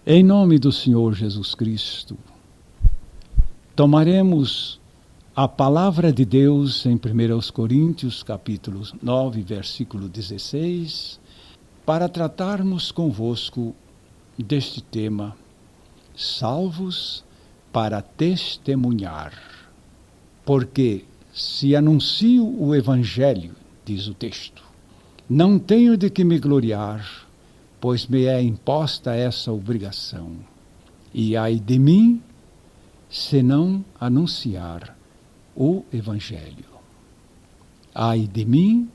Em nome do Senhor Jesus Cristo, tomaremos a palavra de Deus em 1 Coríntios, capítulo 9, versículo 16, para tratarmos convosco deste tema, salvos para testemunhar. Porque se anuncio o Evangelho, diz o texto, não tenho de que me gloriar, pois me é imposta essa obrigação. E ai de mim, se não anunciar o Evangelho. Ai de mim,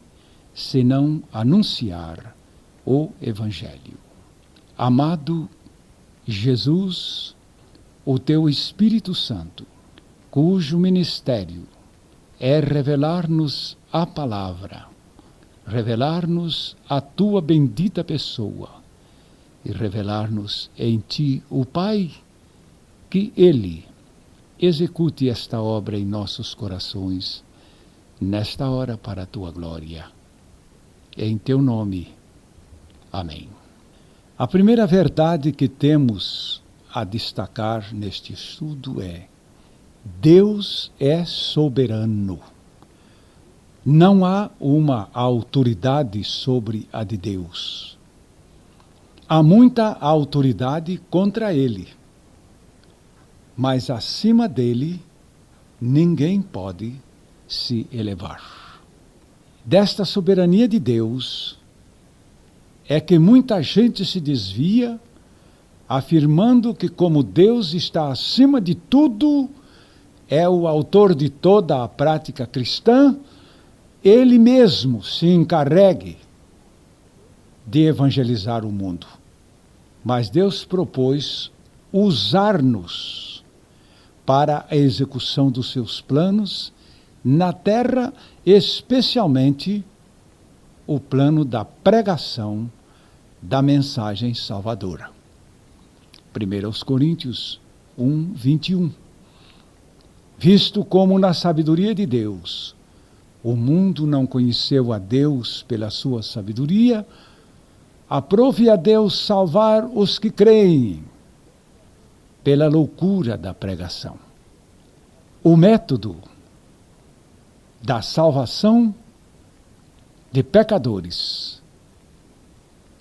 se não anunciar o Evangelho. Amado Jesus, o teu Espírito Santo, cujo ministério é revelar-nos a palavra, revelar-nos a tua bendita pessoa e revelar-nos em ti o Pai, que Ele execute esta obra em nossos corações, nesta hora para a tua glória. Em teu nome. Amém. A primeira verdade que temos a destacar neste estudo é: Deus é soberano. Não há uma autoridade sobre a de Deus. Há muita autoridade contra Ele, mas acima dele ninguém pode se elevar. Desta soberania de Deus é que muita gente se desvia, afirmando que, como Deus está acima de tudo, é o autor de toda a prática cristã, Ele mesmo se encarregue de evangelizar o mundo. Mas Deus propôs usar-nos para a execução dos seus planos na terra, especialmente o plano da pregação da mensagem salvadora. 1 Coríntios 1, 21. Visto como na sabedoria de Deus o mundo não conheceu a Deus pela sua sabedoria, aprove a Deus salvar os que creem pela loucura da pregação. O método da salvação de pecadores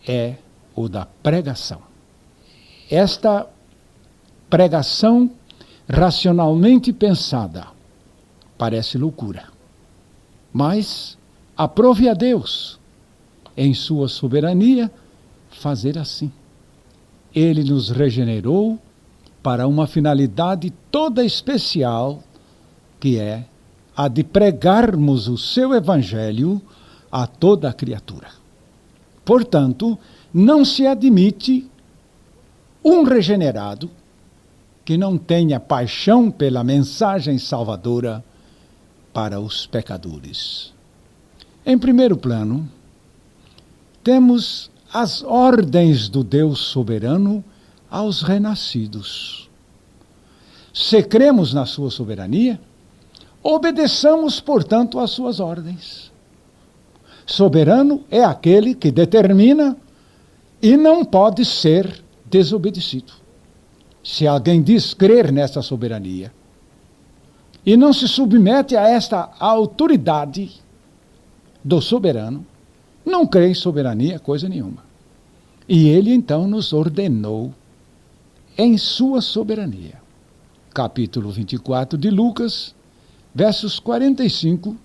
é o da pregação. Esta pregação racionalmente pensada parece loucura, mas aprove a Deus, em sua soberania, fazer assim. Ele nos regenerou para uma finalidade toda especial, que é a de pregarmos o seu Evangelho a toda a criatura. Portanto, não se admite um regenerado que não tenha paixão pela mensagem salvadora para os pecadores. Em primeiro plano, temos as ordens do Deus soberano aos renascidos. Se cremos na sua soberania, obedeçamos, portanto, às suas ordens. Soberano é aquele que determina e não pode ser desobedecido. Se alguém diz crer nessa soberania e não se submete a esta autoridade do soberano, não crê em soberania coisa nenhuma. E ele então nos ordenou em sua soberania. Capítulo 24 de Lucas, versos 45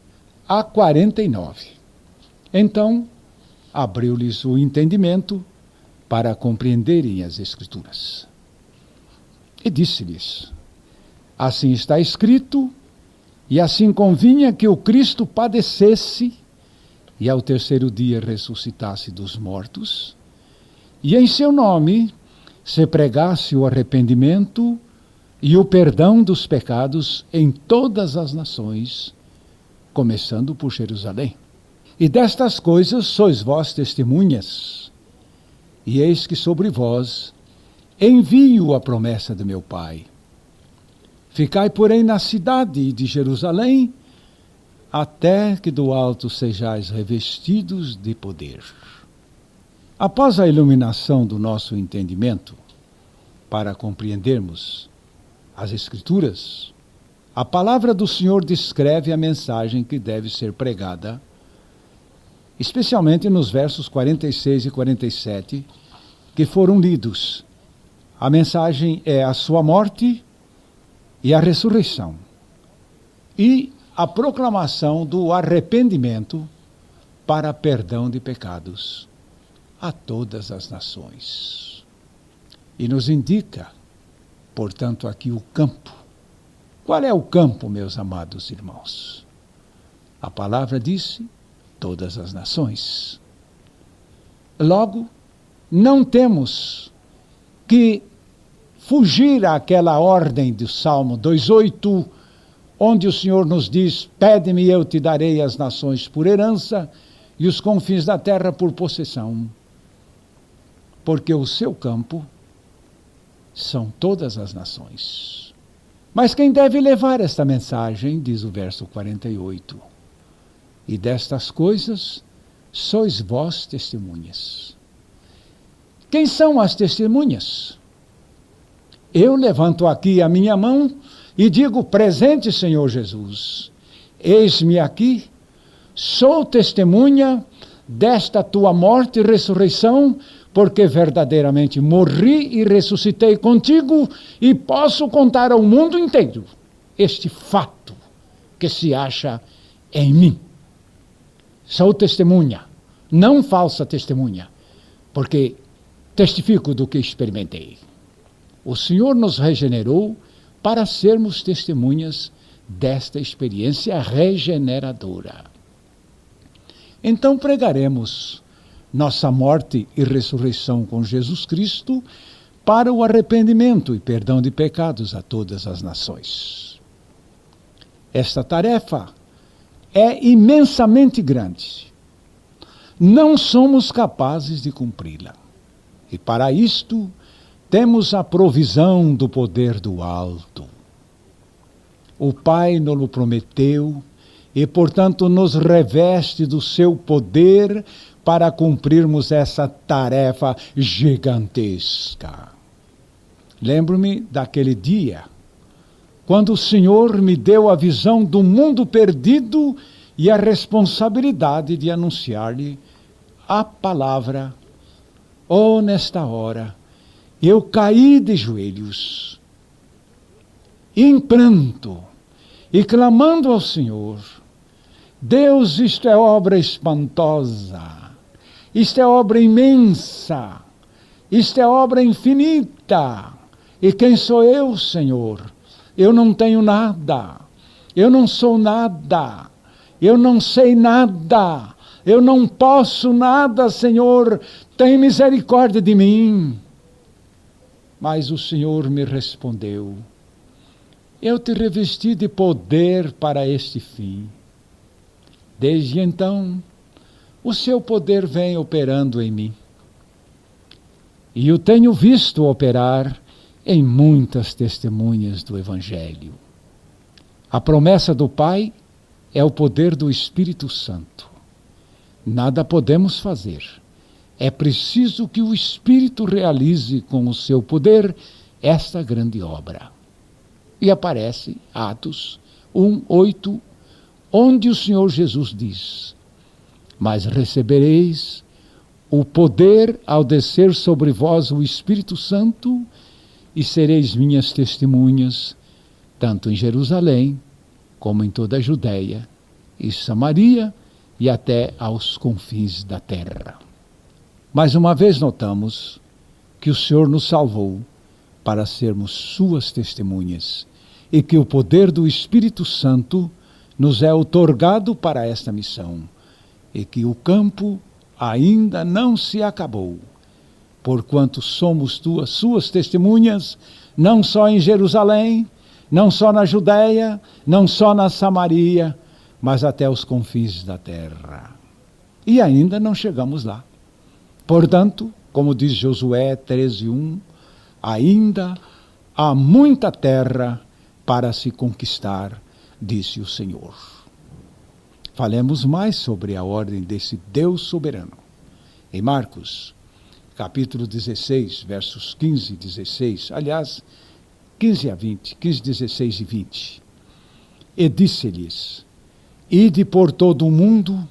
a 49. Então, abriu-lhes o entendimento para compreenderem as Escrituras. E disse-lhes: assim está escrito, e assim convinha que o Cristo padecesse e ao terceiro dia ressuscitasse dos mortos, e em seu nome se pregasse o arrependimento e o perdão dos pecados em todas as nações, começando por Jerusalém. E destas coisas sois vós testemunhas, e eis que sobre vós envio a promessa de meu Pai. Ficai, porém, na cidade de Jerusalém, até que do alto sejais revestidos de poder. Após a iluminação do nosso entendimento, para compreendermos as Escrituras, a palavra do Senhor descreve a mensagem que deve ser pregada, especialmente nos versos 46 e 47, que foram lidos. A mensagem é a sua morte e a ressurreição, e a proclamação do arrependimento para perdão de pecados a todas as nações. E nos indica, portanto, aqui o campo. Qual é o campo, meus amados irmãos? A palavra disse: todas as nações. Logo, não temos que fugir àquela ordem do Salmo 2:8, onde o Senhor nos diz: pede-me e eu te darei as nações por herança e os confins da terra por possessão. Porque o seu campo são todas as nações. Mas quem deve levar esta mensagem, diz o verso 48, e destas coisas sois vós testemunhas. Quem são as testemunhas? Eu levanto aqui a minha mão e digo: presente, Senhor Jesus, eis-me aqui, sou testemunha desta tua morte e ressurreição, porque verdadeiramente morri e ressuscitei contigo, e posso contar ao mundo inteiro este fato que se acha em mim. Sou testemunha, não falsa testemunha, porque testifico do que experimentei. O Senhor nos regenerou para sermos testemunhas desta experiência regeneradora. Então pregaremos nossa morte e ressurreição com Jesus Cristo para o arrependimento e perdão de pecados a todas as nações. Esta tarefa é imensamente grande. Não somos capazes de cumpri-la. E para isto temos a provisão do poder do alto. O Pai nos prometeu e, portanto, nos reveste do seu poder para cumprirmos essa tarefa gigantesca. Lembro-me daquele dia, quando o Senhor me deu a visão do mundo perdido e a responsabilidade de anunciar-lhe a palavra. Oh, nesta hora, eu caí de joelhos, em pranto, e clamando ao Senhor: Deus, isto é obra espantosa. Isto é obra imensa, isto é obra infinita. E quem sou eu, Senhor? Eu não tenho nada, eu não sou nada, eu não sei nada, eu não posso nada, Senhor, tem misericórdia de mim. Mas o Senhor me respondeu: eu te revesti de poder para este fim. Desde então, o seu poder vem operando em mim. E o tenho visto operar em muitas testemunhas do Evangelho. A promessa do Pai é o poder do Espírito Santo. Nada podemos fazer. É preciso que o Espírito realize com o seu poder esta grande obra. E aparece Atos 1:8, onde o Senhor Jesus diz: mas recebereis o poder ao descer sobre vós o Espírito Santo, e sereis minhas testemunhas, tanto em Jerusalém, como em toda a Judéia e Samaria, e até aos confins da terra. Mais uma vez notamos que o Senhor nos salvou para sermos suas testemunhas, e que o poder do Espírito Santo nos é outorgado para esta missão, e que o campo ainda não se acabou, porquanto somos suas testemunhas, não só em Jerusalém, não só na Judéia, não só na Samaria, mas até os confins da terra. E ainda não chegamos lá. Portanto, como diz Josué 13:1, ainda há muita terra para se conquistar, disse o Senhor. Falemos mais sobre a ordem desse Deus soberano. Em Marcos, capítulo 16, versos 15 e 16, aliás, 15 a 20, 15, 16 e 20. E disse-lhes: Ide por todo o mundo,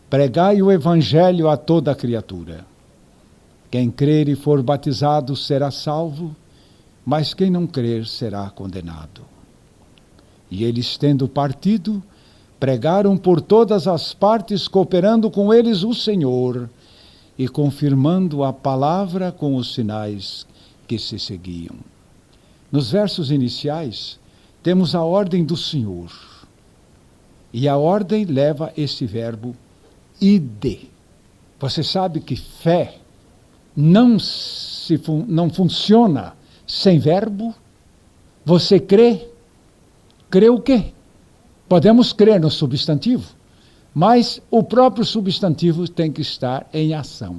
pregai o evangelho a toda criatura. Quem crer e for batizado será salvo, mas quem não crer será condenado. E eles, tendo partido, pregaram por todas as partes, cooperando com eles o Senhor e confirmando a palavra com os sinais que se seguiam. Nos versos iniciais, temos a ordem do Senhor. E a ordem leva esse verbo ide. Você sabe que fé não funciona sem verbo? Você crê? Crê o quê? Podemos crer no substantivo, mas o próprio substantivo tem que estar em ação,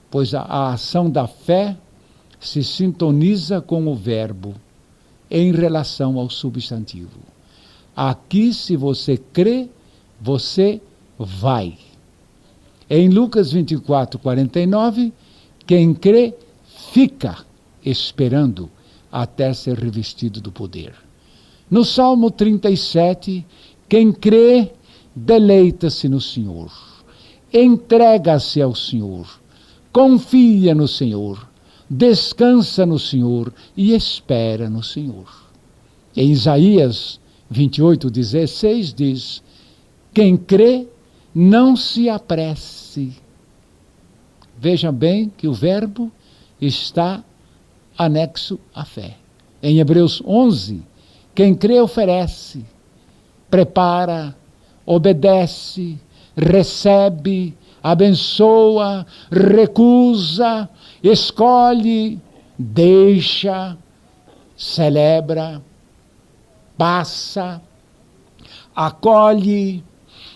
pois a ação da fé se sintoniza com o verbo em relação ao substantivo. Aqui, se você crê, você vai. Em Lucas 24, 49, quem crê fica esperando até ser revestido do poder. No Salmo 37, quem crê deleita-se no Senhor, entrega-se ao Senhor, confia no Senhor, descansa no Senhor e espera no Senhor. Em Isaías 28, 16 diz: quem crê não se apresse. Veja bem que o verbo está anexo à fé. Em Hebreus 11, quem crê oferece, prepara, obedece, recebe, abençoa, recusa, escolhe, deixa, celebra, passa, acolhe,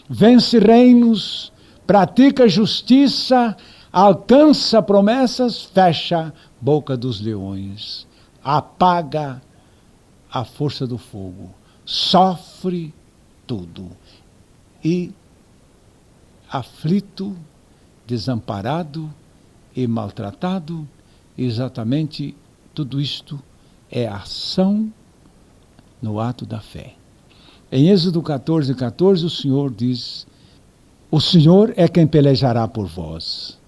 vence reinos, pratica justiça, alcança promessas, fecha boca dos leões, apaga a força do fogo, sofre tudo. E aflito, desamparado e maltratado, exatamente tudo isto é ação no ato da fé. Em Êxodo 14, 14, o Senhor diz: o Senhor é quem pelejará por vós,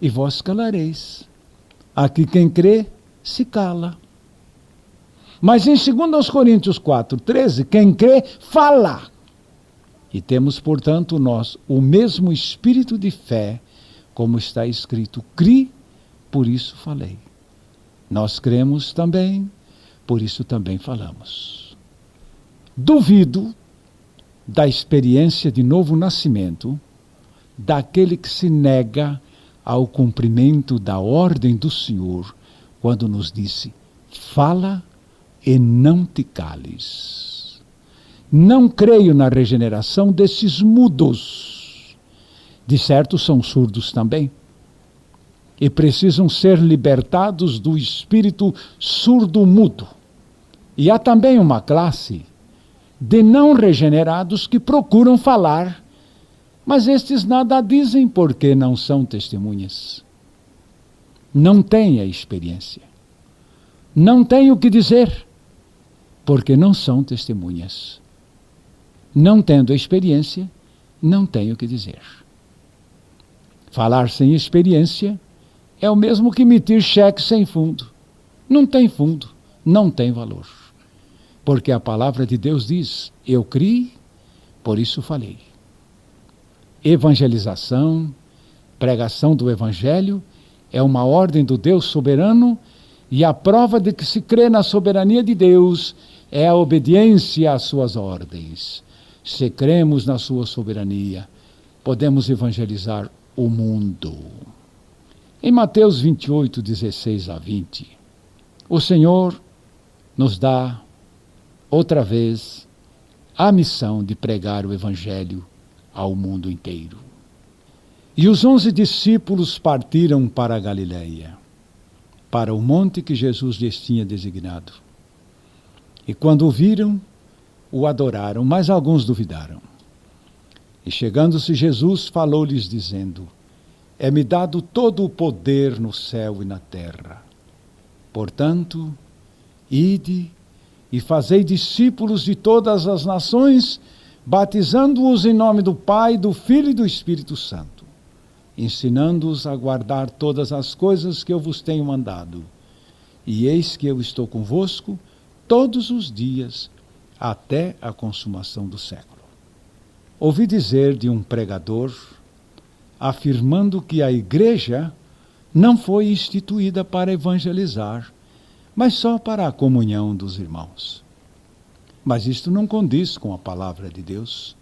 e vós calareis. Aqui quem crê, se cala. Mas em 2 Coríntios 4, 13, quem crê, fala. E temos, portanto, nós o mesmo espírito de fé, como está escrito: cri, por isso falei. Nós cremos também, por isso também falamos. Duvido da experiência de novo nascimento daquele que se nega ao cumprimento da ordem do Senhor, quando nos disse: fala e não te cales. Não creio na regeneração desses mudos. De certo, são surdos também. E precisam ser libertados do espírito surdo-mudo. E há também uma classe de não regenerados que procuram falar, mas estes nada dizem porque não são testemunhas. Não têm a experiência. Não têm o que dizer, porque não são testemunhas. Não tendo a experiência, não têm o que dizer. Falar sem experiência é o mesmo que emitir cheque sem fundo. Não tem fundo, não tem valor. Porque a palavra de Deus diz: eu criei, por isso falei. Evangelização, pregação do Evangelho, é uma ordem do Deus soberano, e a prova de que se crê na soberania de Deus é a obediência às suas ordens. Se cremos na sua soberania, podemos evangelizar o mundo. Em Mateus 28, 16 a 20, o Senhor nos dá outra vez a missão de pregar o Evangelho ao mundo inteiro. E os 11 discípulos partiram para a Galileia, para o monte que Jesus lhes tinha designado. E quando o viram, o adoraram, mas alguns duvidaram. E chegando-se Jesus, falou-lhes dizendo: é-me dado todo o poder no céu e na terra. Portanto, ide e fazei discípulos de todas as nações, batizando-os em nome do Pai, do Filho e do Espírito Santo, ensinando-os a guardar todas as coisas que eu vos tenho mandado. E eis que eu estou convosco todos os dias, até a consumação do século. Ouvi dizer de um pregador, afirmando que a igreja não foi instituída para evangelizar, mas só para a comunhão dos irmãos. Mas isto não condiz com a palavra de Deus,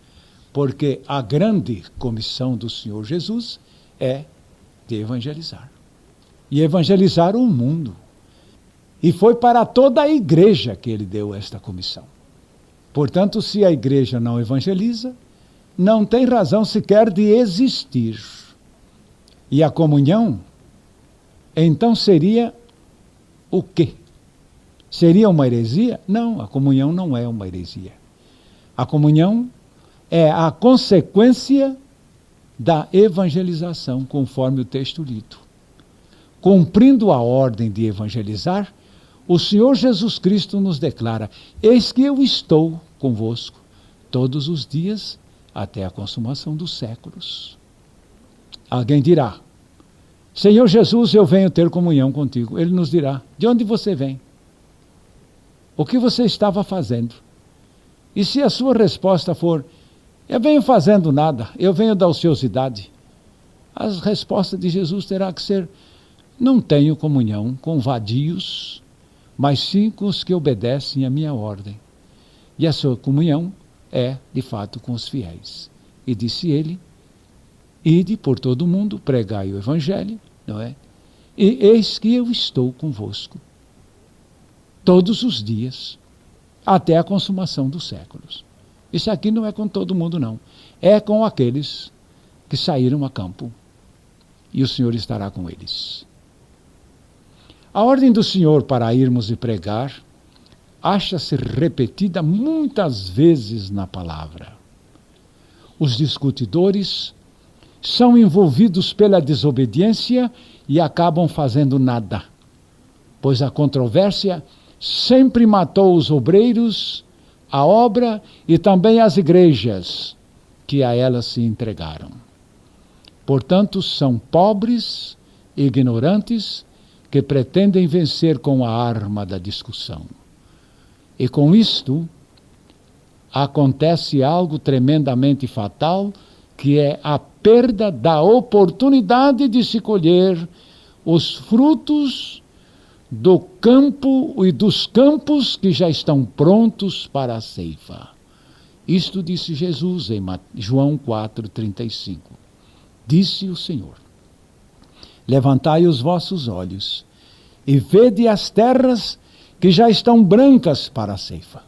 porque a grande comissão do Senhor Jesus é de evangelizar. E evangelizar o mundo. E foi para toda a igreja que ele deu esta comissão. Portanto, se a igreja não evangeliza, não tem razão sequer de existir. E a comunhão, então seria o quê? Seria uma heresia? Não, a comunhão não é uma heresia. A comunhão é a consequência da evangelização, conforme o texto lido. Cumprindo a ordem de evangelizar, o Senhor Jesus Cristo nos declara: eis que eu estou convosco todos os dias até a consumação dos séculos. Alguém dirá: Senhor Jesus, eu venho ter comunhão contigo. Ele nos dirá: de onde você vem? O que você estava fazendo? E se a sua resposta for: eu venho fazendo nada, eu venho da ociosidade, a resposta de Jesus terá que ser: não tenho comunhão com vadios, mas sim com os que obedecem à minha ordem. E a sua comunhão é, de fato, com os fiéis. E disse ele: ide por todo o mundo, pregai o evangelho, não é? E eis que eu estou convosco todos os dias, até a consumação dos séculos. Isso aqui não é com todo mundo, não. É com aqueles que saíram a campo. E o Senhor estará com eles. A ordem do Senhor para irmos e pregar acha-se repetida muitas vezes na palavra. Os discutidores são envolvidos pela desobediência e acabam fazendo nada, pois a controvérsia sempre matou os obreiros, a obra e também as igrejas que a elas se entregaram. Portanto, são pobres, ignorantes, que pretendem vencer com a arma da discussão. E com isto, acontece algo tremendamente fatal, que é a perda da oportunidade de se colher os frutos do campo e dos campos que já estão prontos para a ceifa. Isto disse Jesus em João 4,35. Disse o Senhor: levantai os vossos olhos e vede as terras que já estão brancas para a ceifa.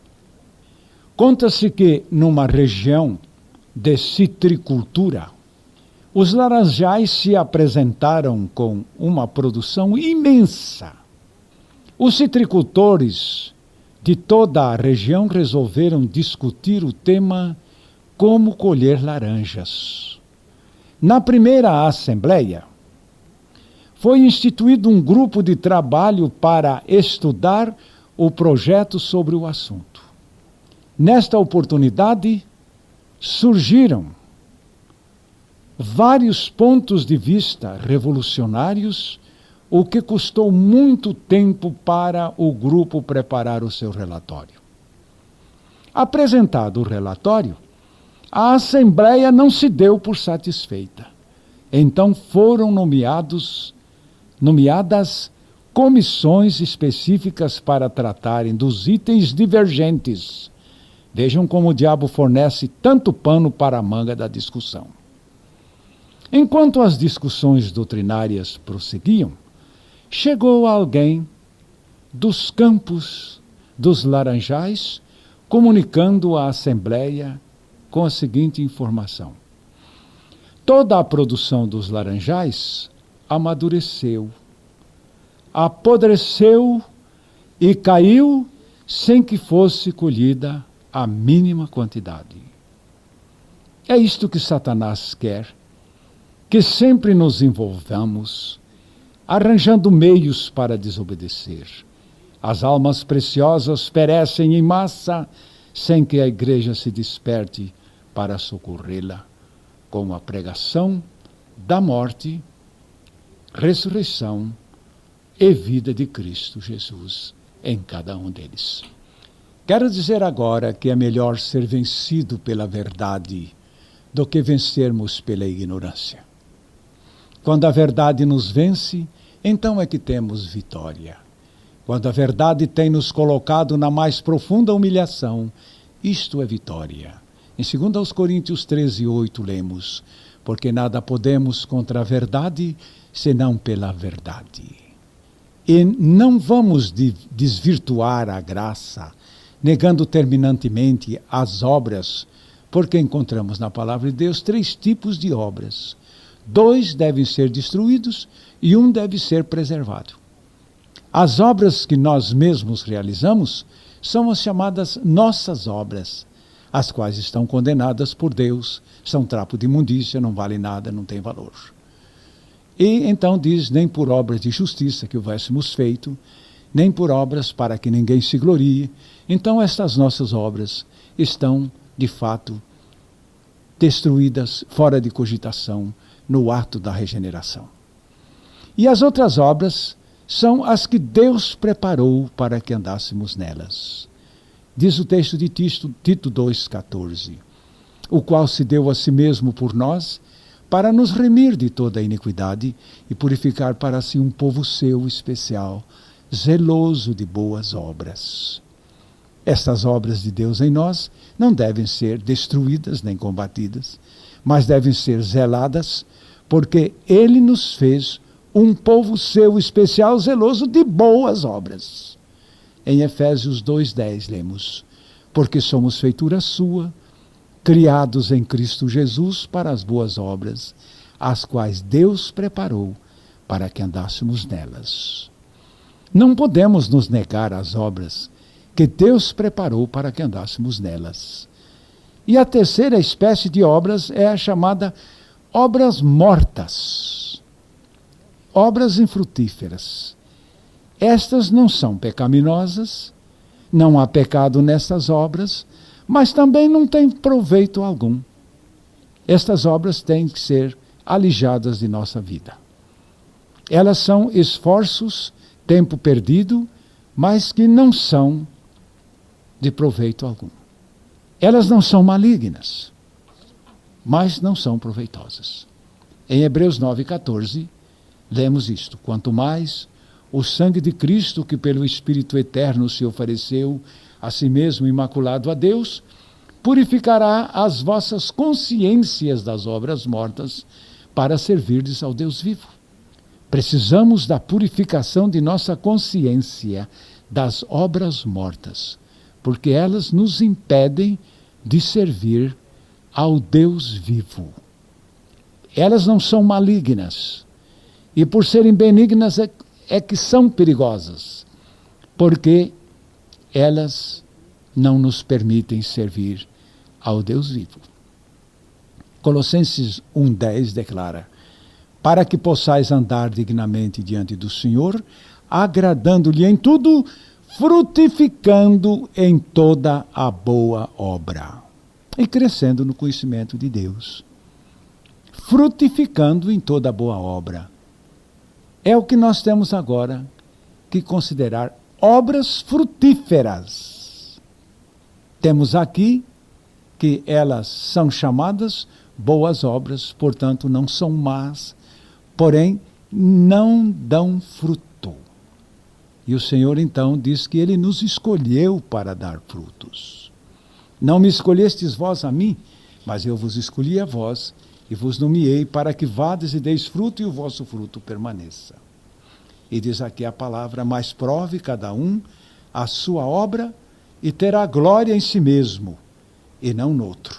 Conta-se que numa região de citricultura, os laranjais se apresentaram com uma produção imensa. Os citricultores de toda a região resolveram discutir o tema como colher laranjas. Na primeira assembleia, foi instituído um grupo de trabalho para estudar o projeto sobre o assunto. Nesta oportunidade, surgiram vários pontos de vista revolucionários, o que custou muito tempo para o grupo preparar o seu relatório. Apresentado o relatório, a Assembleia não se deu por satisfeita. Então foram nomeadas comissões específicas para tratarem dos itens divergentes. Vejam como o diabo fornece tanto pano para a manga da discussão. Enquanto as discussões doutrinárias prosseguiam, chegou alguém dos campos dos laranjais, comunicando à Assembleia com a seguinte informação: toda a produção dos laranjais amadureceu, apodreceu e caiu sem que fosse colhida a mínima quantidade. É isto que Satanás quer, que sempre nos envolvamos, arranjando meios para desobedecer. As almas preciosas perecem em massa, sem que a igreja se desperte para socorrê-la, com a pregação da morte, ressurreição e vida de Cristo Jesus em cada um deles. Quero dizer agora que é melhor ser vencido pela verdade do que vencermos pela ignorância. Quando a verdade nos vence, então é que temos vitória. Quando a verdade tem nos colocado na mais profunda humilhação, isto é vitória. Em 2 Coríntios 13:8 lemos: porque nada podemos contra a verdade, senão pela verdade. E não vamos desvirtuar a graça, negando terminantemente as obras, porque encontramos na palavra de Deus 3 tipos de obras. 2 devem ser destruídos e 1 deve ser preservado. As obras que nós mesmos realizamos são as chamadas nossas obras, as quais estão condenadas por Deus, são trapo de imundícia, não vale nada, não tem valor. E então diz, nem por obras de justiça que houvéssemos feito, nem por obras para que ninguém se glorie. Então estas nossas obras estão, de fato, destruídas, fora de cogitação, no ato da regeneração. E as outras obras são as que Deus preparou para que andássemos nelas. Diz o texto de Tito 2,14, o qual se deu a si mesmo por nós, para nos remir de toda a iniquidade e purificar para si um povo seu especial, zeloso de boas obras. Estas obras de Deus em nós não devem ser destruídas nem combatidas, mas devem ser zeladas, porque Ele nos fez um povo seu especial, zeloso de boas obras. Em Efésios 2:10 lemos: porque somos feitura sua, criados em Cristo Jesus para as boas obras, as quais Deus preparou para que andássemos nelas. Não podemos nos negar às obras que Deus preparou para que andássemos nelas. E a terceira espécie de obras é a chamada obras mortas, obras infrutíferas. Estas não são pecaminosas, não há pecado nessas obras, mas também não têm proveito algum. Estas obras têm que ser alijadas de nossa vida. Elas são esforços, tempo perdido, mas que não são de proveito algum. Elas não são malignas, mas não são proveitosas. Em Hebreus 9:14, lemos isto: quanto mais o sangue de Cristo, que pelo Espírito Eterno se ofereceu a si mesmo imaculado a Deus, purificará as vossas consciências das obras mortas para servirdes ao Deus vivo. Precisamos da purificação de nossa consciência das obras mortas, porque elas nos impedem de servir ao Deus vivo. Elas não são malignas, e por serem benignas é que são perigosas, porque elas não nos permitem servir ao Deus vivo. Colossenses 1:10 declara: para que possais andar dignamente diante do Senhor, agradando-lhe em tudo, frutificando em toda a boa obra e crescendo no conhecimento de Deus. Frutificando em toda a boa obra. É o que nós temos agora que considerar obras frutíferas. Temos aqui que elas são chamadas boas obras, portanto não são más, porém não dão fruto. E o Senhor então diz que Ele nos escolheu para dar frutos. Não me escolhestes vós a mim, mas eu vos escolhi a vós e vos nomeei para que vades e deis fruto e o vosso fruto permaneça. E diz aqui a palavra: mas prove cada um a sua obra e terá glória em si mesmo e não noutro.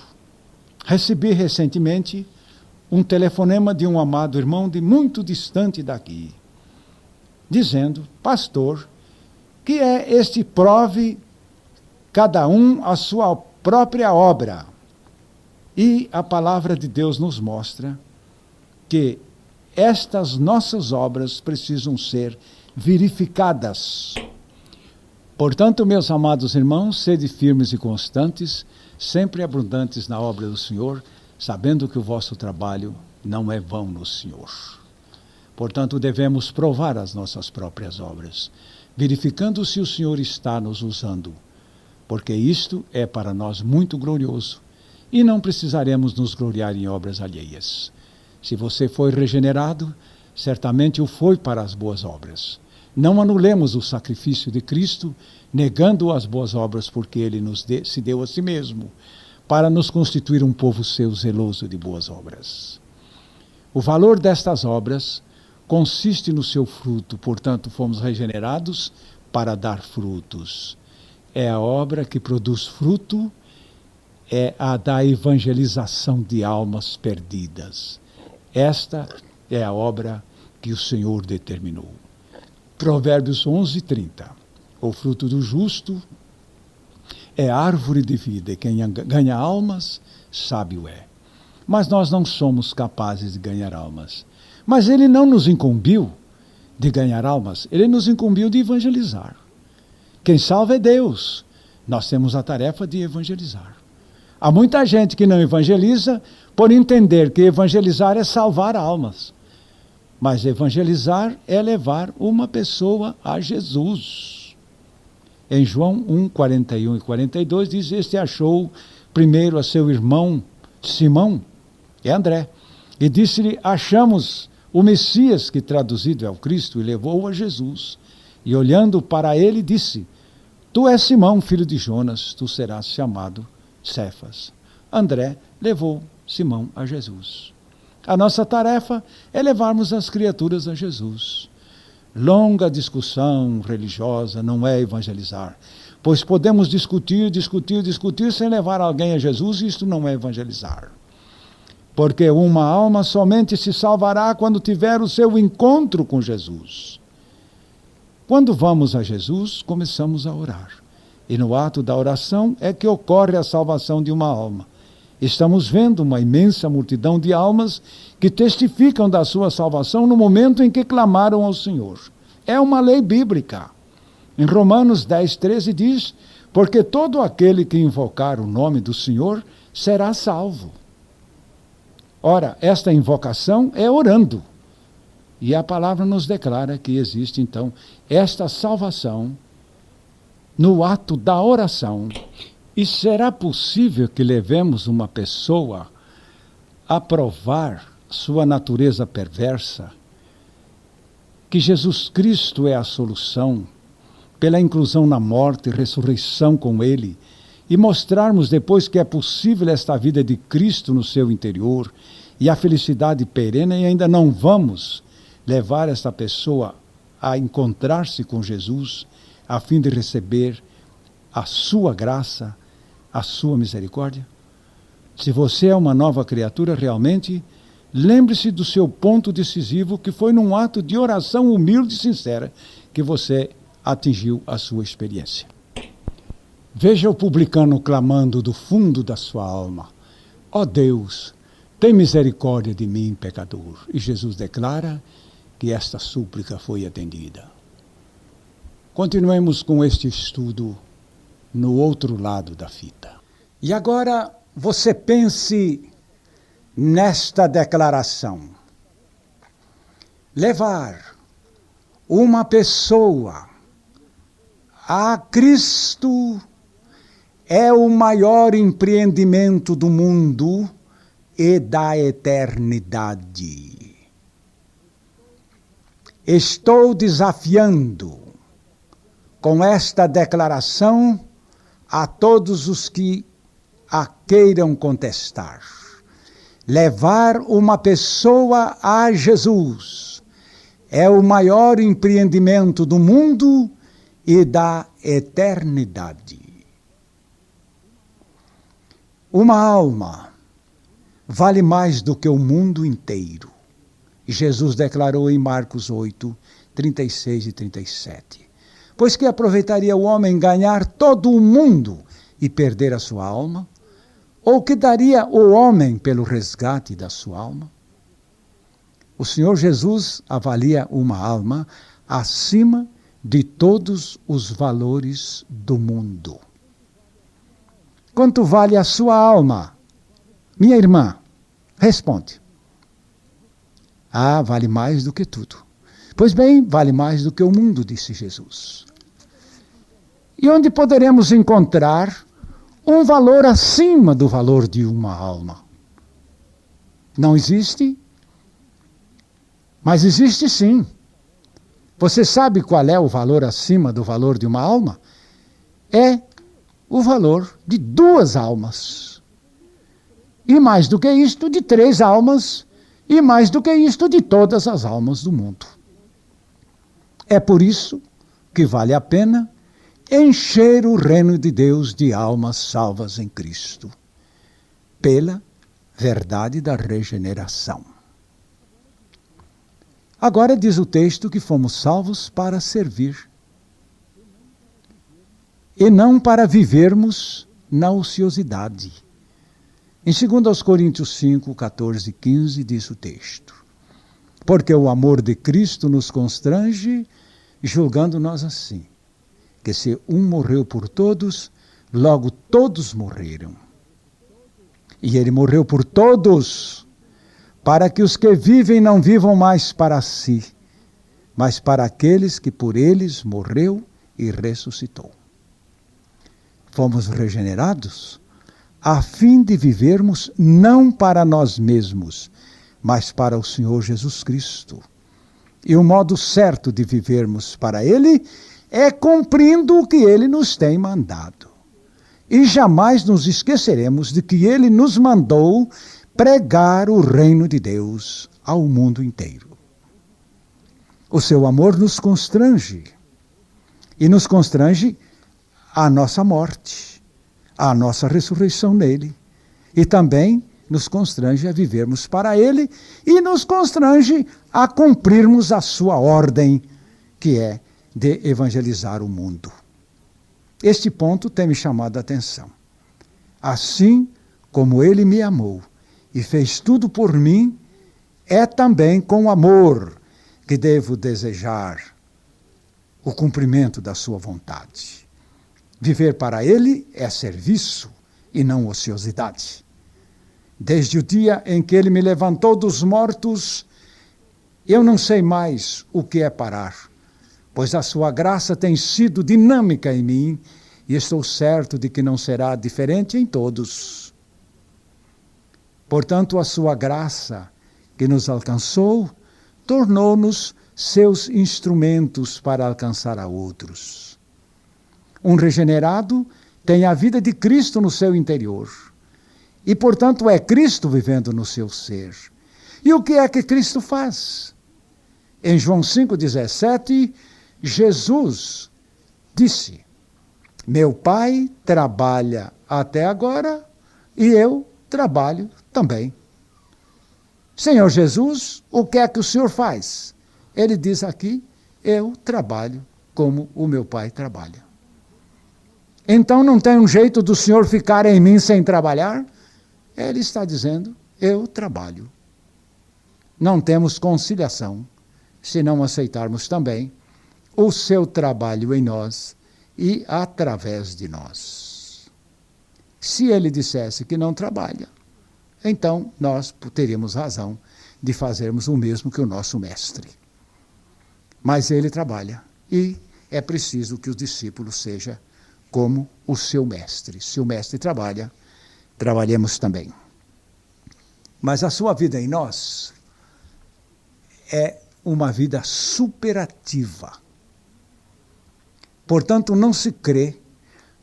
Recebi recentemente um telefonema de um amado irmão de muito distante daqui, dizendo: pastor, que é este prove cada um a sua própria obra? E a palavra de Deus nos mostra que estas nossas obras precisam ser verificadas. Portanto, meus amados irmãos, sede firmes e constantes, sempre abundantes na obra do Senhor, sabendo que o vosso trabalho não é vão no Senhor. Portanto, devemos provar as nossas próprias obras, verificando se o Senhor está nos usando, porque isto é para nós muito glorioso, e não precisaremos nos gloriar em obras alheias. Se você foi regenerado, certamente o foi para as boas obras. Não anulemos o sacrifício de Cristo, negando as boas obras, porque Ele se deu a si mesmo, para nos constituir um povo seu zeloso de boas obras. O valor destas obras consiste no seu fruto, portanto, fomos regenerados para dar frutos. É a obra que produz fruto, é a da evangelização de almas perdidas. Esta é a obra que o Senhor determinou. Provérbios 11:30. O fruto do justo é árvore de vida, e quem ganha almas, sábio é. Mas nós não somos capazes de ganhar almas. Mas Ele não nos incumbiu de ganhar almas, Ele nos incumbiu de evangelizar. Quem salva é Deus. Nós temos a tarefa de evangelizar. Há muita gente que não evangeliza por entender que evangelizar é salvar almas. Mas evangelizar é levar uma pessoa a Jesus. Em João 1, 41 e 42 diz, este achou primeiro a seu irmão Simão, é André, e disse-lhe, achamos o Messias, que traduzido é o Cristo, e levou-o a Jesus. E olhando para ele disse, tu és Simão, filho de Jonas, tu serás chamado Cefas. André levou Simão a Jesus. A nossa tarefa é levarmos as criaturas a Jesus. Longa discussão religiosa não é evangelizar, pois podemos discutir sem levar alguém a Jesus, e isto não é evangelizar. Porque uma alma somente se salvará quando tiver o seu encontro com Jesus. Quando vamos a Jesus, começamos a orar. E no ato da oração é que ocorre a salvação de uma alma. Estamos vendo uma imensa multidão de almas que testificam da sua salvação no momento em que clamaram ao Senhor. É uma lei bíblica. Em Romanos 10:13 diz, porque todo aquele que invocar o nome do Senhor será salvo. Ora, esta invocação é orando. E a palavra nos declara que existe, então, esta salvação no ato da oração. E será possível que levemos uma pessoa a provar sua natureza perversa, que Jesus Cristo é a solução, pela inclusão na morte e ressurreição com Ele, e mostrarmos depois que é possível esta vida de Cristo no seu interior e a felicidade perene, e ainda não vamos levar esta pessoa a encontrar-se com Jesus, a fim de receber a sua graça, a sua misericórdia? Se você é uma nova criatura realmente, lembre-se do seu ponto decisivo, que foi num ato de oração humilde e sincera que você atingiu a sua experiência. Veja o publicano clamando do fundo da sua alma, ó Deus, tem misericórdia de mim, pecador. E Jesus declara que esta súplica foi atendida. Continuemos com este estudo no outro lado da fita. E agora você pense nesta declaração. Levar uma pessoa a Cristo é o maior empreendimento do mundo e da eternidade. Estou desafiando com esta declaração a todos os que a queiram contestar. Levar uma pessoa a Jesus é o maior empreendimento do mundo e da eternidade. Uma alma vale mais do que o mundo inteiro. Jesus declarou em Marcos 8, 36 e 37. Pois que aproveitaria o homem ganhar todo o mundo e perder a sua alma? Ou que daria o homem pelo resgate da sua alma? O Senhor Jesus avalia uma alma acima de todos os valores do mundo. Quanto vale a sua alma? Minha irmã, responde. Ah, vale mais do que tudo. Pois bem, vale mais do que o mundo, disse Jesus. E onde poderemos encontrar um valor acima do valor de uma alma? Não existe? Mas existe sim. Você sabe qual é o valor acima do valor de uma alma? É o valor de 2 almas. E mais do que isto, de 3 almas. E mais do que isto, de todas as almas do mundo. É por isso que vale a pena encher o reino de Deus de almas salvas em Cristo, pela verdade da regeneração. Agora diz o texto que fomos salvos para servir, e não para vivermos na ociosidade. Em 2 Coríntios 5, 14 e 15 diz o texto: porque o amor de Cristo nos constrange, julgando nós assim, que se um morreu por todos, logo todos morreram. E ele morreu por todos, para que os que vivem não vivam mais para si, mas para aqueles que por eles morreu e ressuscitou. Fomos regenerados a fim de vivermos não para nós mesmos, mas para o Senhor Jesus Cristo. E o modo certo de vivermos para Ele é cumprindo o que Ele nos tem mandado. E jamais nos esqueceremos de que Ele nos mandou pregar o reino de Deus ao mundo inteiro. O seu amor nos constrange, e nos constrange à nossa morte, à nossa ressurreição nele, e também nos constrange a vivermos para Ele e nos constrange a cumprirmos a sua ordem, que é de evangelizar o mundo. Este ponto tem me chamado a atenção. Assim como Ele me amou e fez tudo por mim, é também com amor que devo desejar o cumprimento da sua vontade. Viver para Ele é serviço e não ociosidade. Desde o dia em que Ele me levantou dos mortos, eu não sei mais o que é parar, pois a sua graça tem sido dinâmica em mim e estou certo de que não será diferente em todos. Portanto, a sua graça que nos alcançou, tornou-nos seus instrumentos para alcançar a outros. Um regenerado tem a vida de Cristo no seu interior. E, portanto, é Cristo vivendo no seu ser. E o que é que Cristo faz? Em João 5,17, Jesus disse: meu Pai trabalha até agora e eu trabalho também. Senhor Jesus, o que é que o Senhor faz? Ele diz aqui: eu trabalho como o meu Pai trabalha. Então não tem um jeito do Senhor ficar em mim sem trabalhar? Ele está dizendo: eu trabalho. Não temos conciliação se não aceitarmos também o seu trabalho em nós e através de nós. Se ele dissesse que não trabalha, então nós teríamos razão de fazermos o mesmo que o nosso mestre. Mas ele trabalha e é preciso que o discípulo seja como o seu mestre. Se o mestre trabalha, trabalhemos também. Mas a sua vida em nós é uma vida superativa. Portanto, não se crê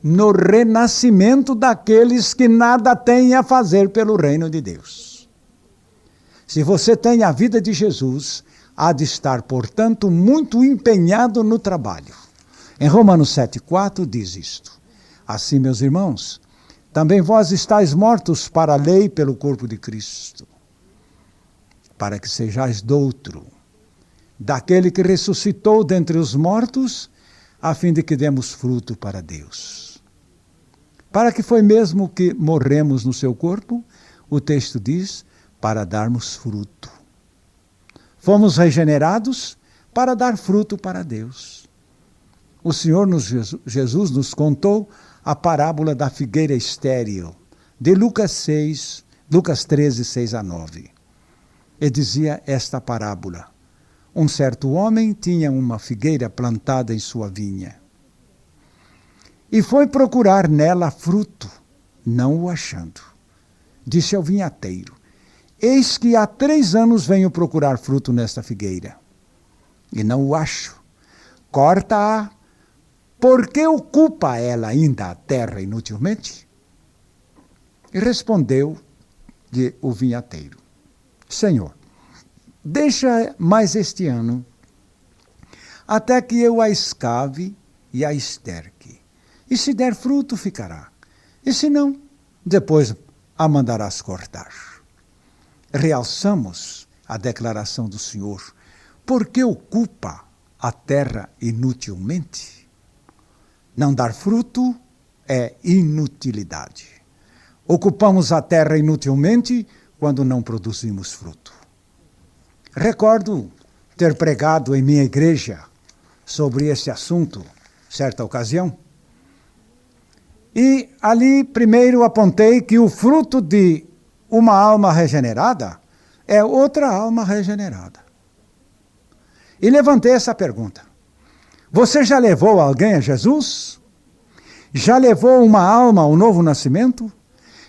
no renascimento daqueles que nada têm a fazer pelo reino de Deus. Se você tem a vida de Jesus, há de estar, portanto, muito empenhado no trabalho. Em Romanos 7,4 diz isto: assim, meus irmãos, também vós estáis mortos para a lei pelo corpo de Cristo, para que sejais doutro, daquele que ressuscitou dentre os mortos, a fim de que demos fruto para Deus. Para que foi mesmo que morremos no seu corpo? O texto diz: para darmos fruto. fomos regenerados para dar fruto para Deus. O Senhor Jesus nos contou a parábola da figueira estéril, de Lucas 13, 6 a 9. E dizia esta parábola: um certo homem tinha uma figueira plantada em sua vinha, e foi procurar nela fruto, não o achando. Disse ao vinhateiro: eis que há 3 anos venho procurar fruto nesta figueira, e não o acho. Corta-a, porque ocupa ela ainda a terra inutilmente? E respondeu-lhe o vinhateiro: Senhor, deixa mais este ano, até que eu a escave e a esterque. E se der fruto, ficará. E se não, depois a mandarás cortar. Realçamos a declaração do Senhor: porque ocupa a terra inutilmente? Não dar fruto é inutilidade. Ocupamos a terra inutilmente quando não produzimos fruto. Recordo ter pregado em minha igreja sobre esse assunto, certa ocasião. E ali primeiro apontei que o fruto de uma alma regenerada é outra alma regenerada. E levantei essa pergunta: você já levou alguém a Jesus? Já levou uma alma ao novo nascimento?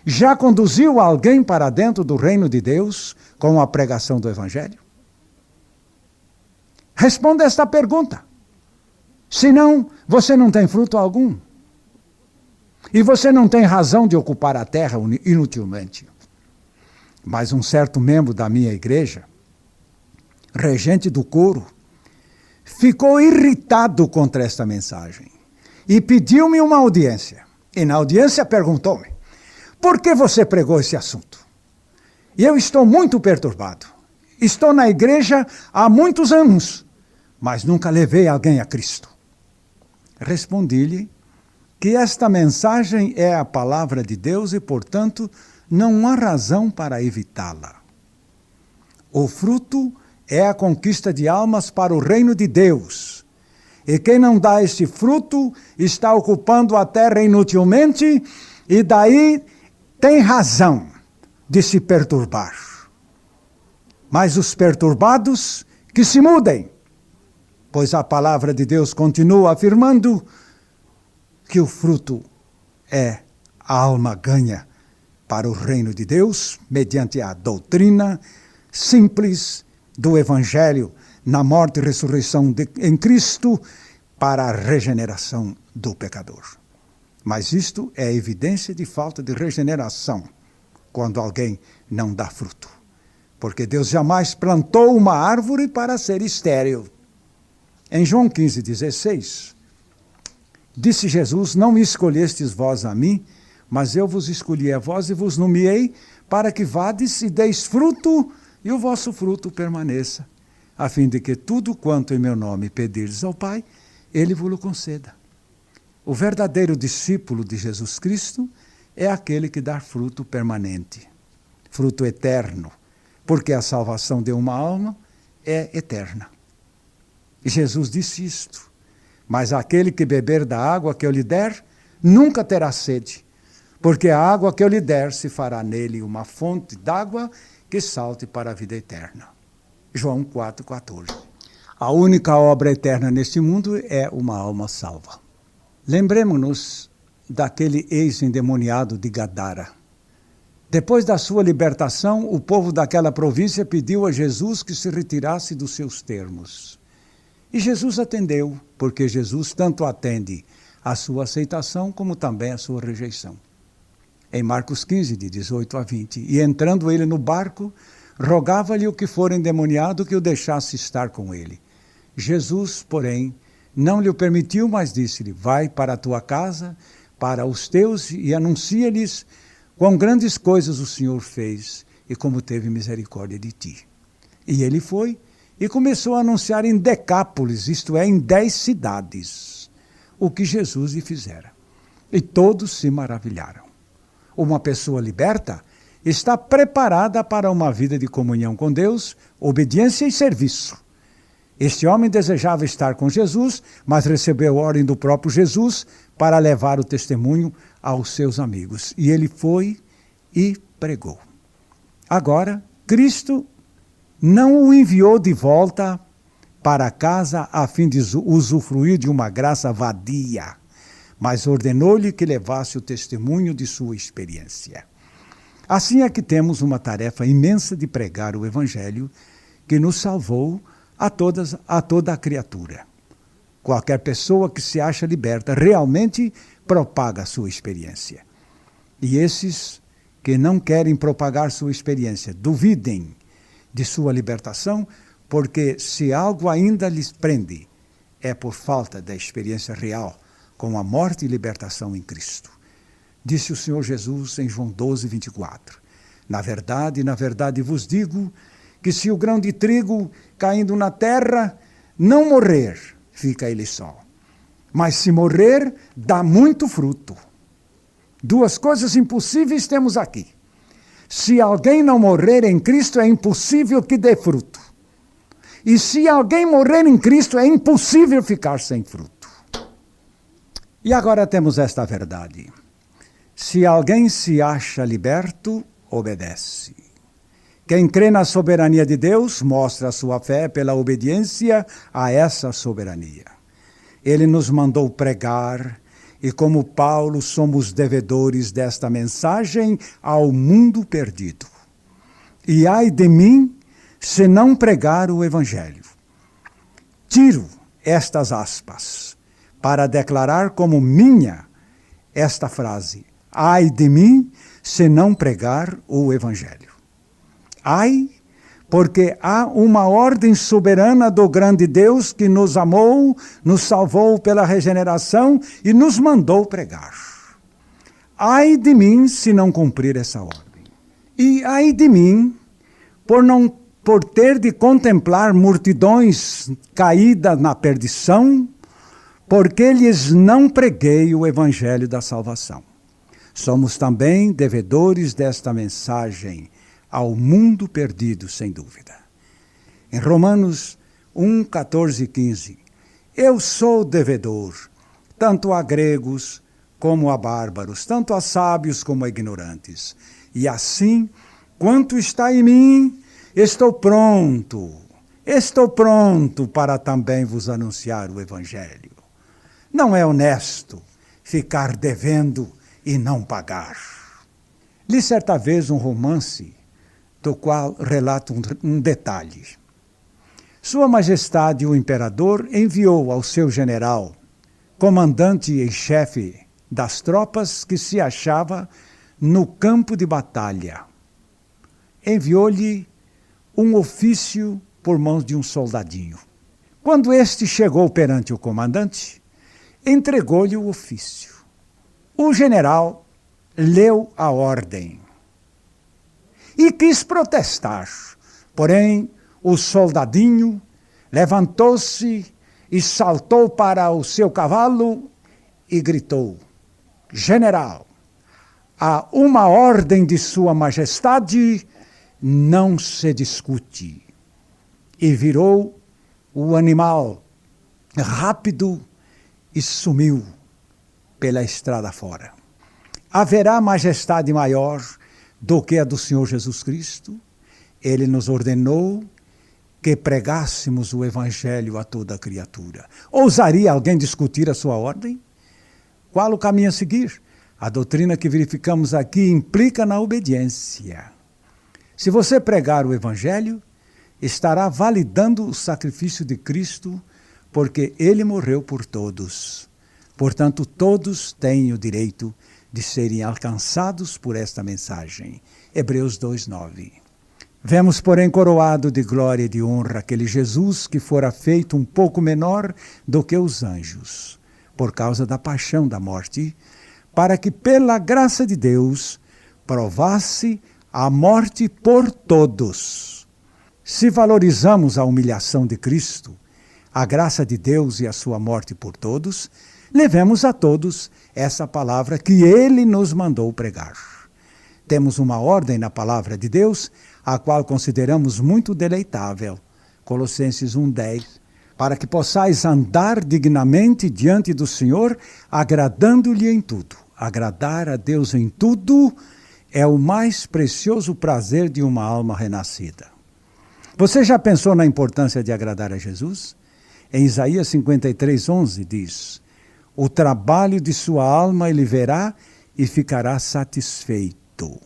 Já conduziu alguém para dentro do reino de Deus com a pregação do Evangelho? Responda esta pergunta. Senão, você não tem fruto algum. E você não tem razão de ocupar a terra inutilmente. Mas um certo membro da minha igreja, regente do coro, ficou irritado contra esta mensagem e pediu-me uma audiência. E na audiência perguntou-me: por que você pregou esse assunto? E eu estou muito perturbado. Estou na igreja há muitos anos, mas nunca levei alguém a Cristo. Respondi-lhe que esta mensagem é a palavra de Deus e, portanto, não há razão para evitá-la. O fruto é a conquista de almas para o reino de Deus. E quem não dá este fruto está ocupando a terra inutilmente e daí tem razão de se perturbar. Mas os perturbados que se mudem, pois a palavra de Deus continua afirmando que o fruto é a alma ganha para o reino de Deus, mediante a doutrina simples do Evangelho, na morte e ressurreição em Cristo, para a regeneração do pecador. Mas isto é evidência de falta de regeneração, quando alguém não dá fruto. Porque Deus jamais plantou uma árvore para ser estéril. Em João 15,16, disse Jesus: não me escolhestes vós a mim, mas eu vos escolhi a vós e vos nomeei para que vades e deis fruto, e o vosso fruto permaneça, a fim de que tudo quanto em meu nome pedirdes ao Pai, Ele vos conceda. O verdadeiro discípulo de Jesus Cristo é aquele que dá fruto permanente, fruto eterno, porque a salvação de uma alma é eterna. E Jesus disse isto: mas aquele que beber da água que eu lhe der, nunca terá sede, porque a água que eu lhe der se fará nele uma fonte d'água que salte para a vida eterna. João 4,14. A única obra eterna neste mundo é uma alma salva. Lembremos-nos daquele ex-endemoniado de Gadara. Depois da sua libertação, o povo daquela província pediu a Jesus que se retirasse dos seus termos. E Jesus atendeu, porque Jesus tanto atende a sua aceitação como também a sua rejeição. Em Marcos 15, de 18 a 20, e entrando ele no barco, rogava-lhe o que for endemoniado que o deixasse estar com ele. Jesus, porém, não lhe o permitiu, mas disse-lhe: vai para a tua casa, para os teus, e anuncia-lhes quão grandes coisas o Senhor fez e como teve misericórdia de ti. E ele foi e começou a anunciar em Decápolis, isto é, em 10 cidades, o que Jesus lhe fizera. E todos se maravilharam. Uma pessoa liberta está preparada para uma vida de comunhão com Deus, obediência e serviço. Este homem desejava estar com Jesus, mas recebeu ordem do próprio Jesus para levar o testemunho aos seus amigos. E ele foi e pregou. Agora, Cristo não o enviou de volta para casa a fim de usufruir de uma graça vadia, mas ordenou-lhe que levasse o testemunho de sua experiência. Assim é que temos uma tarefa imensa de pregar o Evangelho que nos salvou a toda a criatura. Qualquer pessoa que se acha liberta realmente propaga a sua experiência. E esses que não querem propagar sua experiência, duvidem de sua libertação, porque se algo ainda lhes prende, é por falta da experiência real com a morte e libertação em Cristo. Disse o Senhor Jesus em João 12, 24. Na verdade vos digo que se o grão de trigo caindo na terra não morrer, fica ele só. Mas se morrer, dá muito fruto. Duas coisas impossíveis temos aqui. Se alguém não morrer em Cristo, é impossível que dê fruto. E se alguém morrer em Cristo, é impossível ficar sem fruto. E agora temos esta verdade. Se alguém se acha liberto, obedece. Quem crê na soberania de Deus, mostra a sua fé pela obediência a essa soberania. Ele nos mandou pregar, e como Paulo, somos devedores desta mensagem ao mundo perdido. E ai de mim, se não pregar o Evangelho. Tiro estas aspas para declarar como minha esta frase. Ai de mim, se não pregar o Evangelho. Ai, porque há uma ordem soberana do grande Deus que nos amou, nos salvou pela regeneração e nos mandou pregar. Ai de mim se não cumprir essa ordem. E ai de mim por ter de contemplar multidões caídas na perdição, porque lhes não preguei o evangelho da salvação. Somos também devedores desta mensagem ao mundo perdido, sem dúvida. Em Romanos 1, 14 e 15, eu sou devedor, tanto a gregos como a bárbaros, tanto a sábios como a ignorantes. E assim, quanto está em mim, estou pronto para também vos anunciar o evangelho. Não é honesto ficar devendo e não pagar. Li certa vez um romance do qual relato um detalhe. Sua Majestade o Imperador enviou ao seu general, comandante e chefe das tropas que se achava no campo de batalha. Enviou-lhe um ofício por mãos de um soldadinho. Quando este chegou perante o comandante, entregou-lhe o ofício. O general leu a ordem e quis protestar. Porém, o soldadinho levantou-se e saltou para o seu cavalo e gritou: General, há uma ordem de Sua Majestade, não se discute. E virou o animal rápido e sumiu pela estrada fora. Haverá majestade maior do que a do Senhor Jesus Cristo? Ele nos ordenou que pregássemos o Evangelho a toda criatura. Ousaria alguém discutir a sua ordem? Qual o caminho a seguir? A doutrina que verificamos aqui implica na obediência. Se você pregar o Evangelho, estará validando o sacrifício de Cristo, porque Ele morreu por todos. Portanto, todos têm o direito de serem alcançados por esta mensagem. Hebreus 2:9. Vemos, porém, coroado de glória e de honra aquele Jesus que fora feito um pouco menor do que os anjos, por causa da paixão da morte, para que, pela graça de Deus, provasse a morte por todos. Se valorizamos a humilhação de Cristo, a graça de Deus e a sua morte por todos, levemos a todos essa palavra que Ele nos mandou pregar. Temos uma ordem na palavra de Deus, a qual consideramos muito deleitável. Colossenses 1:10. Para que possais andar dignamente diante do Senhor, agradando-lhe em tudo. Agradar a Deus em tudo é o mais precioso prazer de uma alma renascida. Você já pensou na importância de agradar a Jesus? Em Isaías 53:11 diz: o trabalho de sua alma ele verá e ficará satisfeito.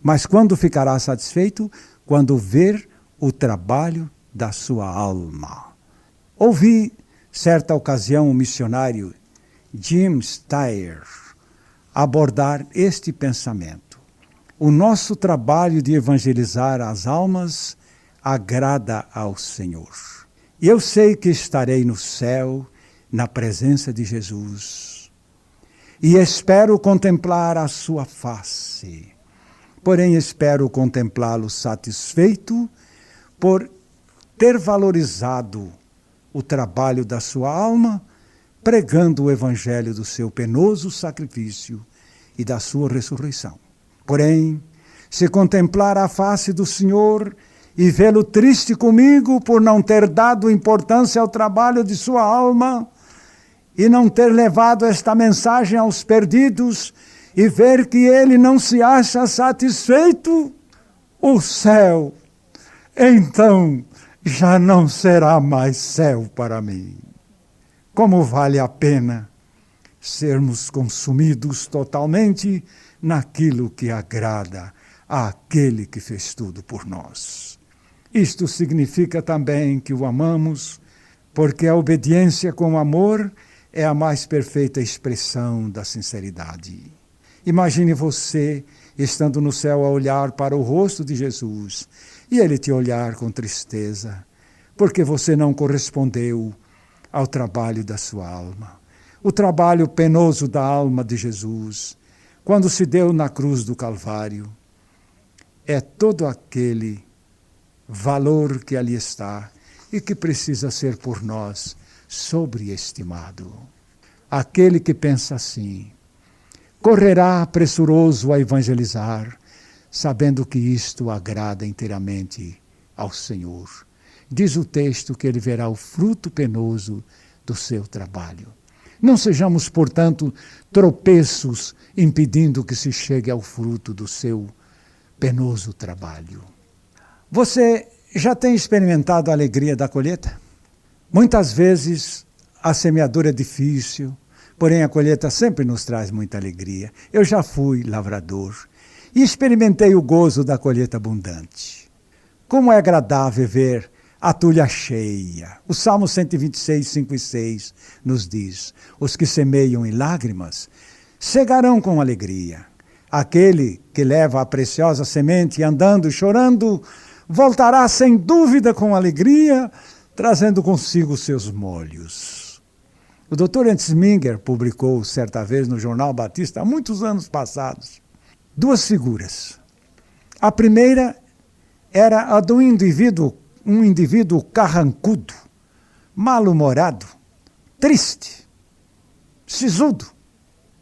Mas quando ficará satisfeito? Quando ver o trabalho da sua alma. Ouvi, certa ocasião, o missionário Jim Steyer abordar este pensamento. O nosso trabalho de evangelizar as almas agrada ao Senhor. Eu sei que estarei no céu, na presença de Jesus, e espero contemplar a sua face. Porém, espero contemplá-lo satisfeito por ter valorizado o trabalho da sua alma, pregando o evangelho do seu penoso sacrifício e da sua ressurreição. Porém, se contemplar a face do Senhor e vê-lo triste comigo por não ter dado importância ao trabalho de sua alma e não ter levado esta mensagem aos perdidos e ver que ele não se acha satisfeito, o céu, então, já não será mais céu para mim. Como vale a pena sermos consumidos totalmente naquilo que agrada àquele que fez tudo por nós. Isto significa também que o amamos, porque a obediência com amor é a mais perfeita expressão da sinceridade. Imagine você estando no céu a olhar para o rosto de Jesus e ele te olhar com tristeza, porque você não correspondeu ao trabalho da sua alma. O trabalho penoso da alma de Jesus, quando se deu na cruz do Calvário, é todo aquele valor que ali está e que precisa ser por nós sobreestimado. Aquele que pensa assim, correrá pressuroso a evangelizar, sabendo que isto agrada inteiramente ao Senhor. Diz o texto que ele verá o fruto penoso do seu trabalho. Não sejamos, portanto, tropeços impedindo que se chegue ao fruto do seu penoso trabalho. Você já tem experimentado a alegria da colheita? Muitas vezes a semeadura é difícil, porém a colheita sempre nos traz muita alegria. Eu já fui lavrador e experimentei o gozo da colheita abundante. Como é agradável ver a tulha cheia. O Salmo 126, 5 e 6 nos diz: os que semeiam em lágrimas cegarão com alegria. Aquele que leva a preciosa semente andando e chorando, voltará sem dúvida com alegria, trazendo consigo seus molhos. O Dr. Ensminger publicou certa vez no Jornal Batista, há muitos anos passados, duas figuras. A primeira era a do um indivíduo carrancudo, mal-humorado, triste, sisudo,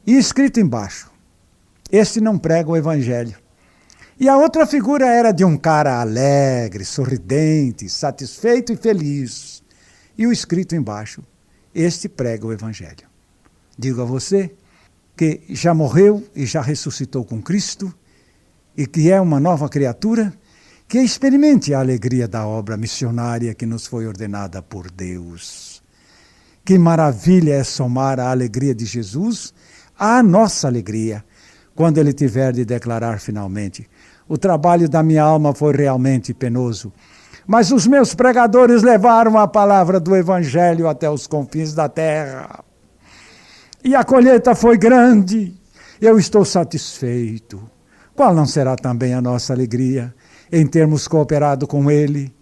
e escrito embaixo: este não prega o evangelho. E a outra figura era de um cara alegre, sorridente, satisfeito e feliz. E o escrito embaixo: este prega o evangelho. Digo a você que já morreu e já ressuscitou com Cristo e que é uma nova criatura, que experimente a alegria da obra missionária que nos foi ordenada por Deus. Que maravilha é somar a alegria de Jesus à nossa alegria, quando ele tiver de declarar finalmente: o trabalho da minha alma foi realmente penoso, mas os meus pregadores levaram a palavra do evangelho até os confins da terra. E a colheita foi grande, eu estou satisfeito. Qual não será também a nossa alegria em termos cooperado com ele,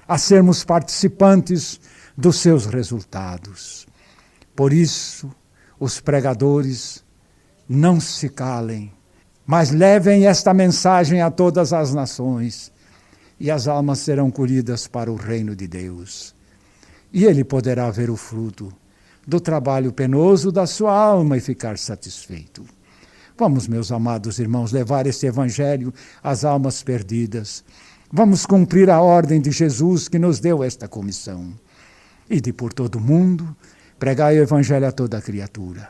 a sermos participantes dos seus resultados? Por isso, os pregadores não se calem, mas levem esta mensagem a todas as nações, e as almas serão colhidas para o reino de Deus. E ele poderá ver o fruto do trabalho penoso da sua alma e ficar satisfeito. Vamos, meus amados irmãos, levar este evangelho às almas perdidas. Vamos cumprir a ordem de Jesus que nos deu esta comissão. Ide por todo o mundo, pregai o evangelho a toda criatura.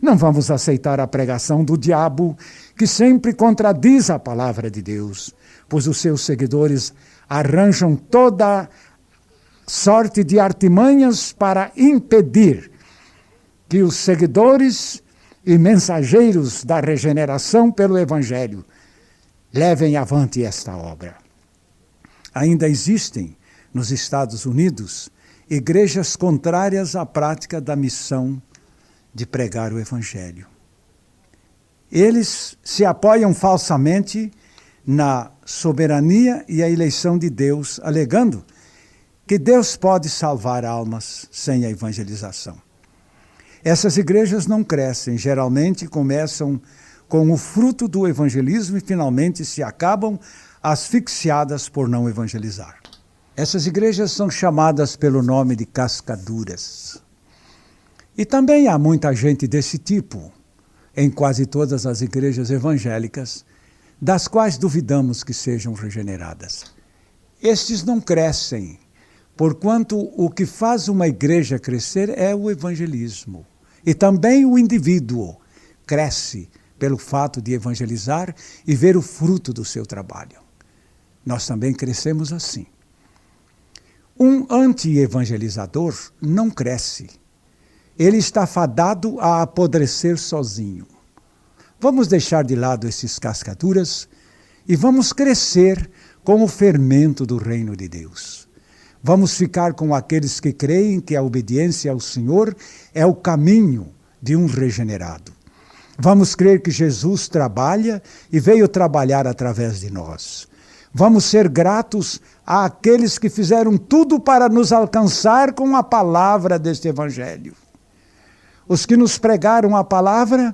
Não vamos aceitar a pregação do diabo, que sempre contradiz a palavra de Deus, pois os seus seguidores arranjam toda sorte de artimanhas para impedir que os seguidores e mensageiros da regeneração pelo evangelho levem avante esta obra. Ainda existem, nos Estados Unidos, igrejas contrárias à prática da missão de pregar o evangelho. Eles se apoiam falsamente na soberania e a eleição de Deus, alegando que Deus pode salvar almas sem a evangelização. Essas igrejas não crescem, geralmente começam com o fruto do evangelismo e finalmente se acabam asfixiadas por não evangelizar. Essas igrejas são chamadas pelo nome de cascaduras. E também há muita gente desse tipo em quase todas as igrejas evangélicas, das quais duvidamos que sejam regeneradas. Estes não crescem, porquanto o que faz uma igreja crescer é o evangelismo. E também o indivíduo cresce pelo fato de evangelizar e ver o fruto do seu trabalho. Nós também crescemos assim. Um anti-evangelizador não cresce. Ele está fadado a apodrecer sozinho. Vamos deixar de lado esses cascaduras e vamos crescer com o fermento do reino de Deus. Vamos ficar com aqueles que creem que a obediência ao Senhor é o caminho de um regenerado. Vamos crer que Jesus trabalha e veio trabalhar através de nós. Vamos ser gratos àqueles que fizeram tudo para nos alcançar com a palavra deste evangelho. Os que nos pregaram a palavra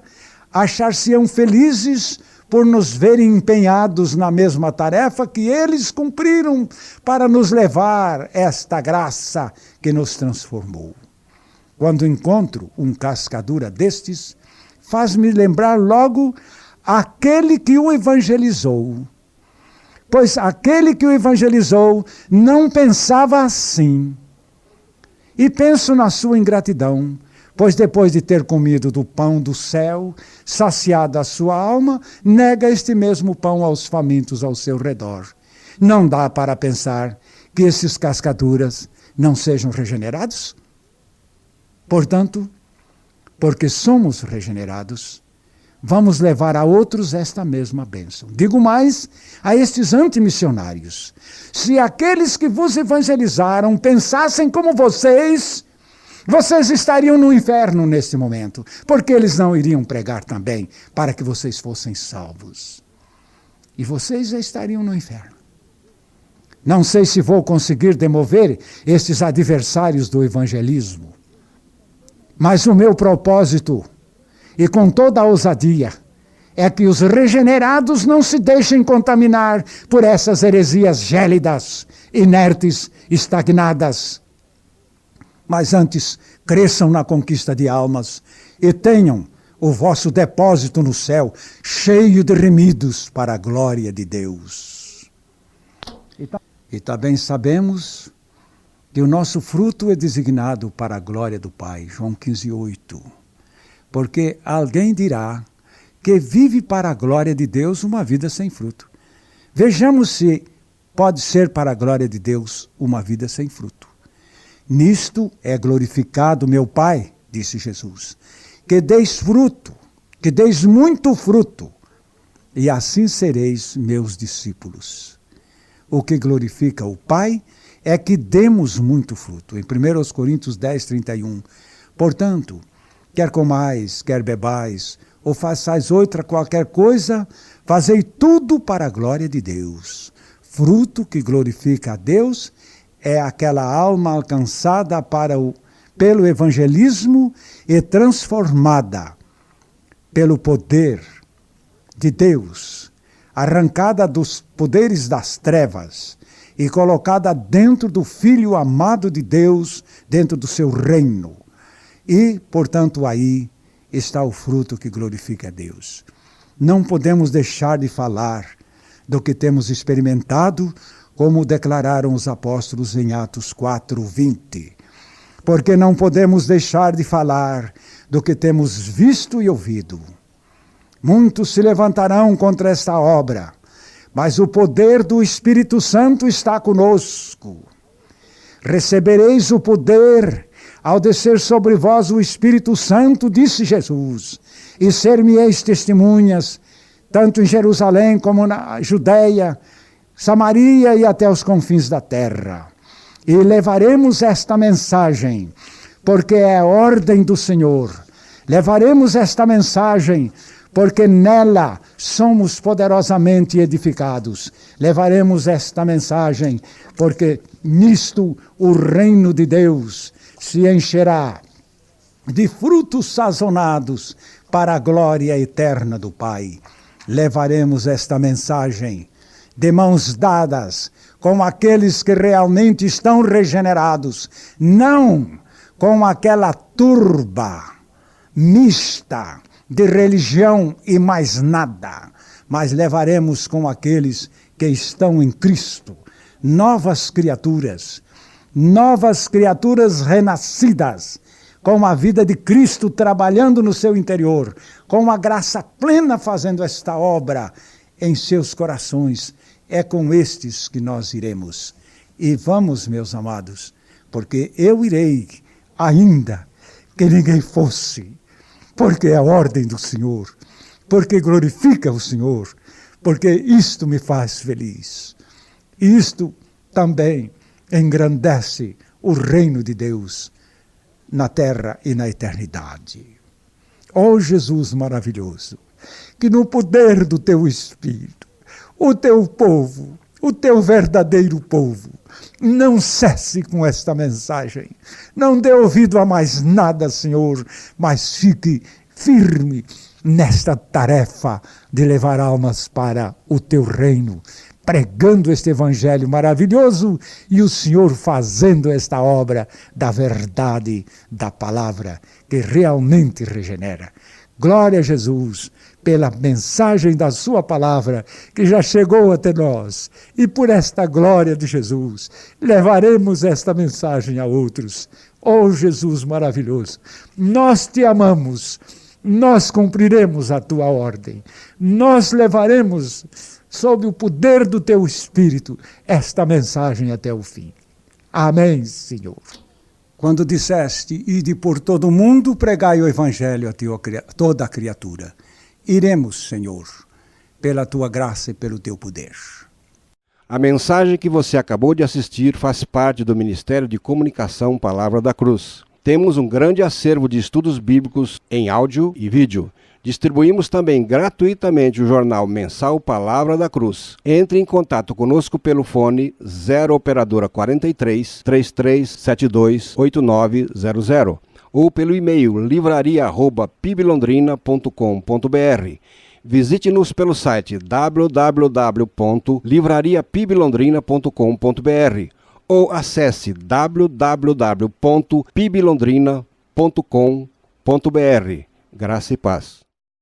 achar-se-ão felizes por nos verem empenhados na mesma tarefa que eles cumpriram para nos levar esta graça que nos transformou. Quando encontro um cascadura destes, faz-me lembrar logo aquele que o evangelizou. Pois aquele que o evangelizou não pensava assim. E penso na sua ingratidão, pois depois de ter comido do pão do céu, saciada a sua alma, nega este mesmo pão aos famintos ao seu redor. Não dá para pensar que esses cascaduras não sejam regenerados? Portanto, porque somos regenerados, vamos levar a outros esta mesma bênção. Digo mais a estes antimissionários: se aqueles que vos evangelizaram pensassem como vocês estariam no inferno neste momento, porque eles não iriam pregar também para que vocês fossem salvos. E vocês já estariam no inferno. Não sei se vou conseguir demover estes adversários do evangelismo, mas o meu propósito, e com toda a ousadia, é que os regenerados não se deixem contaminar por essas heresias gélidas, inertes, estagnadas, mas antes cresçam na conquista de almas e tenham o vosso depósito no céu cheio de remidos para a glória de Deus. E também sabemos que o nosso fruto é designado para a glória do Pai, João 15:8. Porque alguém dirá que vive para a glória de Deus uma vida sem fruto. Vejamos se pode ser para a glória de Deus uma vida sem fruto. Nisto é glorificado meu Pai, disse Jesus, que deis fruto, que deis muito fruto, e assim sereis meus discípulos. O que glorifica o Pai é que demos muito fruto. Em 1 Coríntios 10:31. Portanto, quer comais, quer bebais, ou façais outra qualquer coisa, fazei tudo para a glória de Deus. Fruto que glorifica a Deus é aquela alma alcançada pelo evangelismo e transformada pelo poder de Deus, arrancada dos poderes das trevas e colocada dentro do Filho amado de Deus, dentro do seu reino. E, portanto, aí está o fruto que glorifica a Deus. não podemos deixar de falar do que temos experimentado, como declararam os apóstolos em Atos 4:20. Porque não podemos deixar de falar do que temos visto e ouvido. Muitos se levantarão contra esta obra, mas o poder do Espírito Santo está conosco. Recebereis o poder ao descer sobre vós o Espírito Santo, disse Jesus, e ser-me-eis testemunhas, tanto em Jerusalém como na Judeia, Samaria e até os confins da terra. E levaremos esta mensagem, porque é a ordem do Senhor. Levaremos esta mensagem, porque nela somos poderosamente edificados. Levaremos esta mensagem, porque nisto o reino de Deus se encherá de frutos sazonados para a glória eterna do Pai. Levaremos esta mensagem de mãos dadas com aqueles que realmente estão regenerados, não com aquela turba mista de religião e mais nada, mas levaremos com aqueles que estão em Cristo, novas criaturas renascidas, com a vida de Cristo trabalhando no seu interior, com a graça plena fazendo esta obra em seus corações. É com estes que nós iremos. E vamos, meus amados, porque eu irei, ainda que ninguém fosse, porque é a ordem do Senhor, porque glorifica o Senhor, porque isto me faz feliz. Isto também engrandece o reino de Deus na terra e na eternidade. Ó Jesus maravilhoso, que no poder do teu Espírito, o teu povo, o teu verdadeiro povo, não cesse com esta mensagem. Não dê ouvido a mais nada, Senhor, mas fique firme nesta tarefa de levar almas para o teu reino, pregando este evangelho maravilhoso e o Senhor fazendo esta obra da verdade da palavra que realmente regenera. Glória a Jesus pela mensagem da sua palavra que já chegou até nós. E por esta glória de Jesus, levaremos esta mensagem a outros. Oh Jesus maravilhoso, nós te amamos, nós cumpriremos a tua ordem, nós levaremos sob o poder do teu Espírito esta mensagem até o fim. Amém, Senhor. Quando disseste, ide por todo o mundo, pregai o evangelho a toda a criatura. Iremos, Senhor, pela tua graça e pelo teu poder. A mensagem que você acabou de assistir faz parte do Ministério de Comunicação Palavra da Cruz. Temos um grande acervo de estudos bíblicos em áudio e vídeo. Distribuímos também gratuitamente o jornal mensal Palavra da Cruz. Entre em contato conosco pelo fone 0 operadora 43 3372 8900 ou pelo e-mail livraria@piblondrina.com.br. Visite-nos pelo site www.livrariapiblondrina.com.br ou acesse www.piblondrina.com.br. Graça e paz.